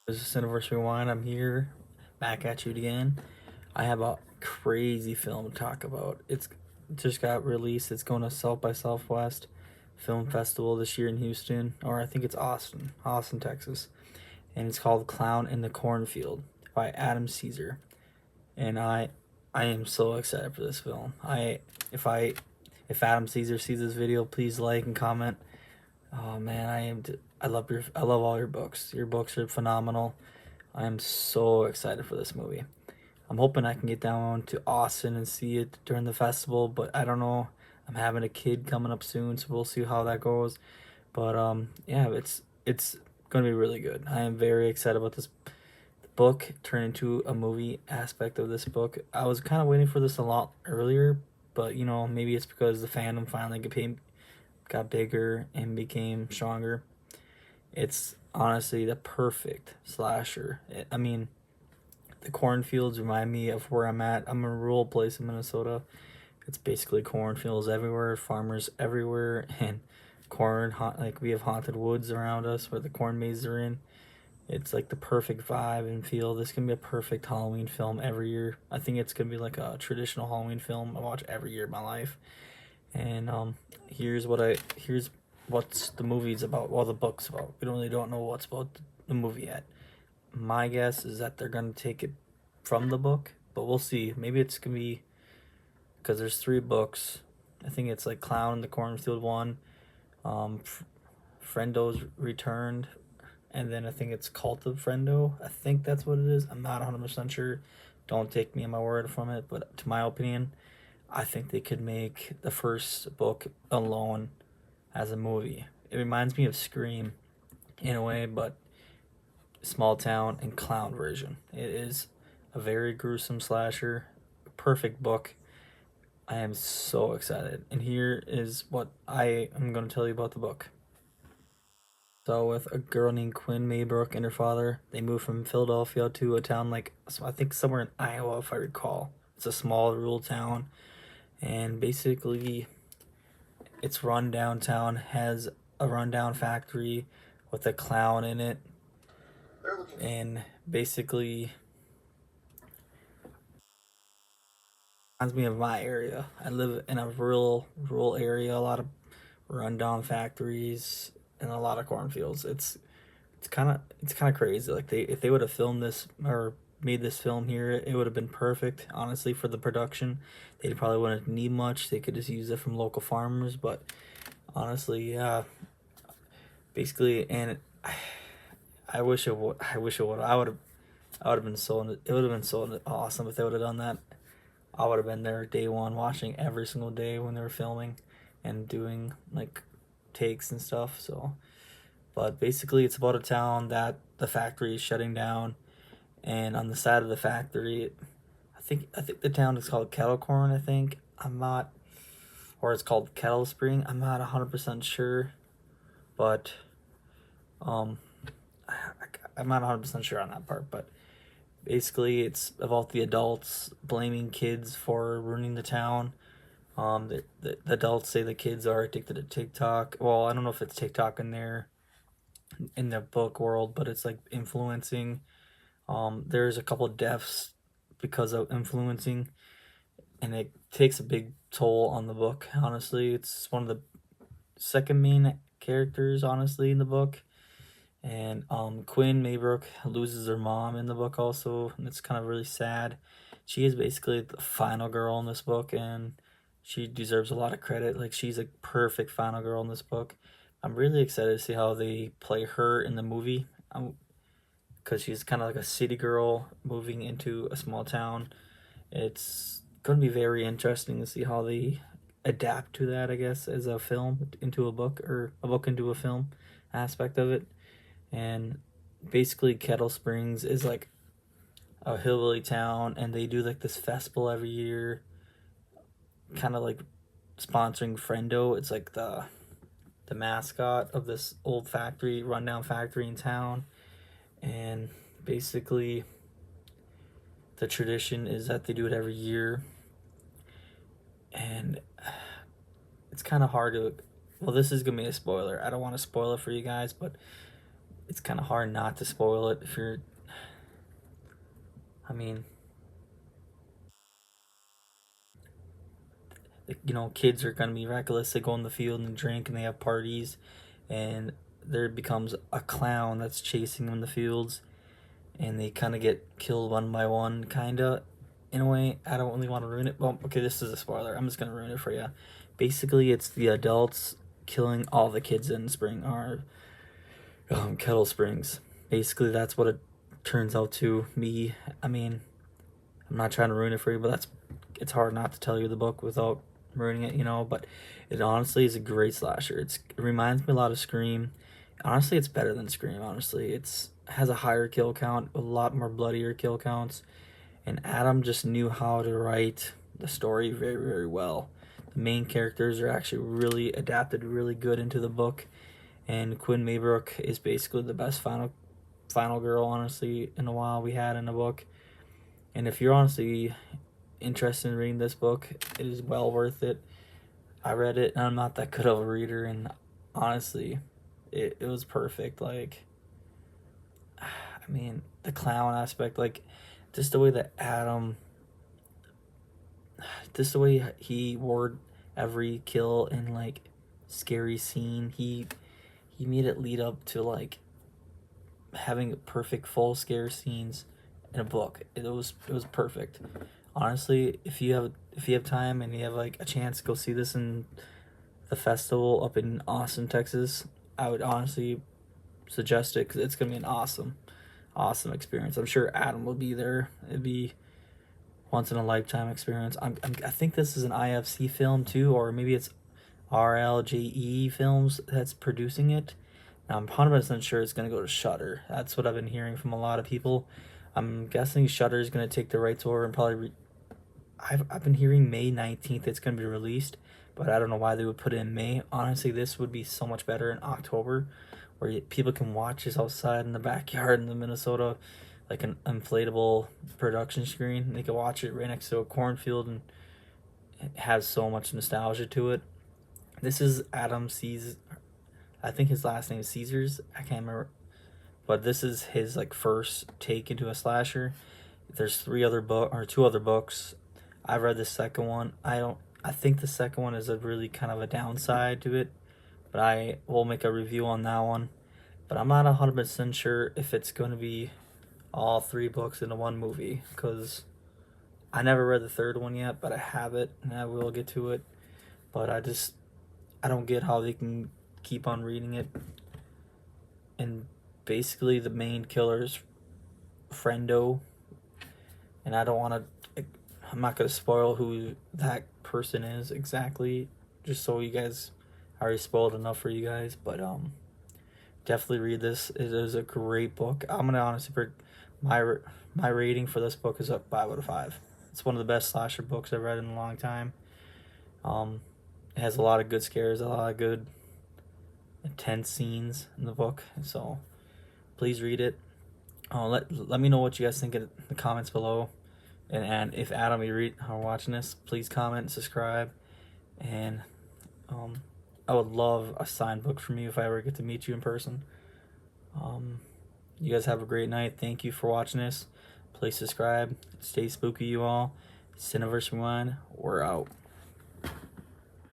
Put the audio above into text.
This is Anniversary Wine. I'm here, back at you again. I have a crazy film to talk about. It's just got released. It's going to South by Southwest Film Festival this year in Houston, or I think it's Austin, Texas. And it's called Clown in the Cornfield by Adam Caesar. And I am so excited for this film. If Adam Caesar sees this video, please like and comment. Oh man, I love all your books. Your books are phenomenal. I am so excited for this movie. I'm hoping I can get down to Austin and see it during the festival, but I don't know. I'm having a kid coming up soon, so we'll see how that goes. But yeah, it's gonna be really good. I am very excited about this book turn into a movie aspect of this book. I was kind of waiting for this a lot earlier, but maybe it's because the fandom finally got bigger and became stronger. It's honestly the perfect slasher. I mean, the cornfields remind me of where I'm at. I'm in a rural place in Minnesota. It's basically cornfields everywhere, farmers everywhere, and like we have haunted woods around us where the corn mazes are in. It's like the perfect vibe and feel. This can be a perfect Halloween film every year. I think it's gonna be like a traditional Halloween film I watch every year of my life. And here's what's the movie's about. Well, the book's about. We don't know what's about the movie yet. My guess is that they're gonna take it from the book, but we'll see. Maybe it's gonna be because there's three books. I think it's like Clown in the Cornfield one, Friendo's Returned, and then I think it's Cult of Friendo. I think that's what it is. I'm not 100% sure. Don't take me on my word from it, but to my opinion, I think they could make the first book alone as a movie. It reminds me of Scream in a way, but small town and clown version. It is a very gruesome slasher, perfect book. I am so excited. And here is what I am going to tell you about the book. So, with a girl named Quinn Maybrook and her father, they moved from Philadelphia to a town like, I think somewhere in Iowa, if I recall. It's a small rural town. And basically, its rundown town has a rundown factory with a clown in it. And basically, reminds me of my area. I live in a rural area, a lot of rundown factories and a lot of cornfields. It's kind of crazy. Like if they would have filmed this or made this film here, it would have been perfect. Honestly, for the production, they probably wouldn't need much. They could just use it from local farmers. But honestly, yeah, basically, and I wish it would. I wish it would. I would have been so. It would have been so awesome if they would have done that. I would have been there day one, watching every single day when they were filming and doing like takes and stuff. So, but basically, it's about a town that the factory is shutting down, and on the side of the factory, I think the town is called Kettle Corn. I think I'm not, or it's called Kettle Spring. I'm not 100% sure, but um, I, I'm not 100% sure on that part. But basically, it's about the adults blaming kids for ruining the town. The adults say the kids are addicted to TikTok. Well, I don't know if it's TikTok in the book world, but it's like influencing. There's a couple of deaths because of influencing, and it takes a big toll on the book. Honestly, it's one of the second main characters, honestly, in the book. And Quinn Maybrook loses her mom in the book also, and it's kind of really sad. She is basically the final girl in this book, and she deserves a lot of credit. Like she's a perfect final girl in this book. I'm really excited to see how they play her in the movie, because she's kind of like a city girl moving into a small town. It's going to be very interesting to see how they adapt to that, I guess, as a film into a book, or a book into a film aspect of it. And basically Kettle Springs is like a hillbilly town, and they do like this festival every year, kind of like sponsoring Friendo. It's like the mascot of this old factory, rundown factory in town. And basically the tradition is that they do it every year. And it's kind of hard to, well, this is gonna be a spoiler. I don't want to spoil it for you guys, but it's kind of hard not to spoil it if you're, I mean, you know, kids are gonna be reckless. They go in the field and drink and they have parties, and there becomes a clown that's chasing them in the fields, and they kind of get killed one by one, kind of, in a way. I don't really want to ruin it. Well, okay, this is a spoiler. I'm just gonna ruin it for you. Basically, it's the adults killing all the kids in Spring or Kettle Springs. Basically, that's what it turns out to be. I mean, I'm not trying to ruin it for you, but it's hard not to tell you the book without ruining it, you know. But it honestly is a great slasher. It reminds me a lot of Scream. Honestly, it's better than Scream. Honestly, it has a higher kill count, a lot more bloodier kill counts, and Adam just knew how to write the story very, very well. The main characters are actually really adapted really good into the book, and Quinn Maybrook is basically the best final girl, honestly, in a while we had in the book. And if you're honestly interested in reading this book, it is well worth it. I read it, and I'm not that good of a reader, and honestly, it was perfect. Like, I mean, the clown aspect, like, just the way that Adam, just the way he worded every kill and, like, scary scene, he made it lead up to, like, having perfect full scare scenes in a book. It was perfect. Honestly, if you have time and you have like a chance to go see this in the festival up in Austin, Texas, I would honestly suggest it because it's gonna be an awesome experience. I'm sure Adam will be there. It'd be once in a lifetime experience. I think this is an IFC film too, or maybe it's RLJE Films that's producing it. Now, I'm 100% sure it's going to go to Shudder. That's what I've been hearing from a lot of people. I'm guessing Shudder is going to take the rights over and probably... I've been hearing May 19th it's going to be released, but I don't know why they would put it in May. Honestly, this would be so much better in October, where people can watch this outside in the backyard in the Minnesota, like an inflatable production screen. They can watch it right next to a cornfield, and it has so much nostalgia to it. This is Adam C's... I think his last name is Caesars. I can't remember. But this is his like first take into a slasher. There's two other books. I've read the second one. I think the second one is a really kind of a downside to it. But I will make a review on that one. But I'm not 100% sure if it's going to be all three books into one movie, because I never read the third one yet, but I have it and I will get to it. But I don't get how they can keep on reading it, and basically the main killer's friendo, and I'm not gonna spoil who that person is exactly, just so you guys, I already spoiled enough for you guys, but definitely read this. It is a great book. I'm gonna honestly put my rating for this book is a 5 out of 5. It's one of the best slasher books I've read in a long time. It has a lot of good scares, a lot of good intense scenes in the book, so please read it. Let me know what you guys think in the comments below, and if Adam, you are watching this, please comment and subscribe, and I would love a signed book from you if I ever get to meet you in person. You guys have a great night. Thank you for watching this. Please subscribe. Stay spooky, you all. Cineverse Rewind, we're out.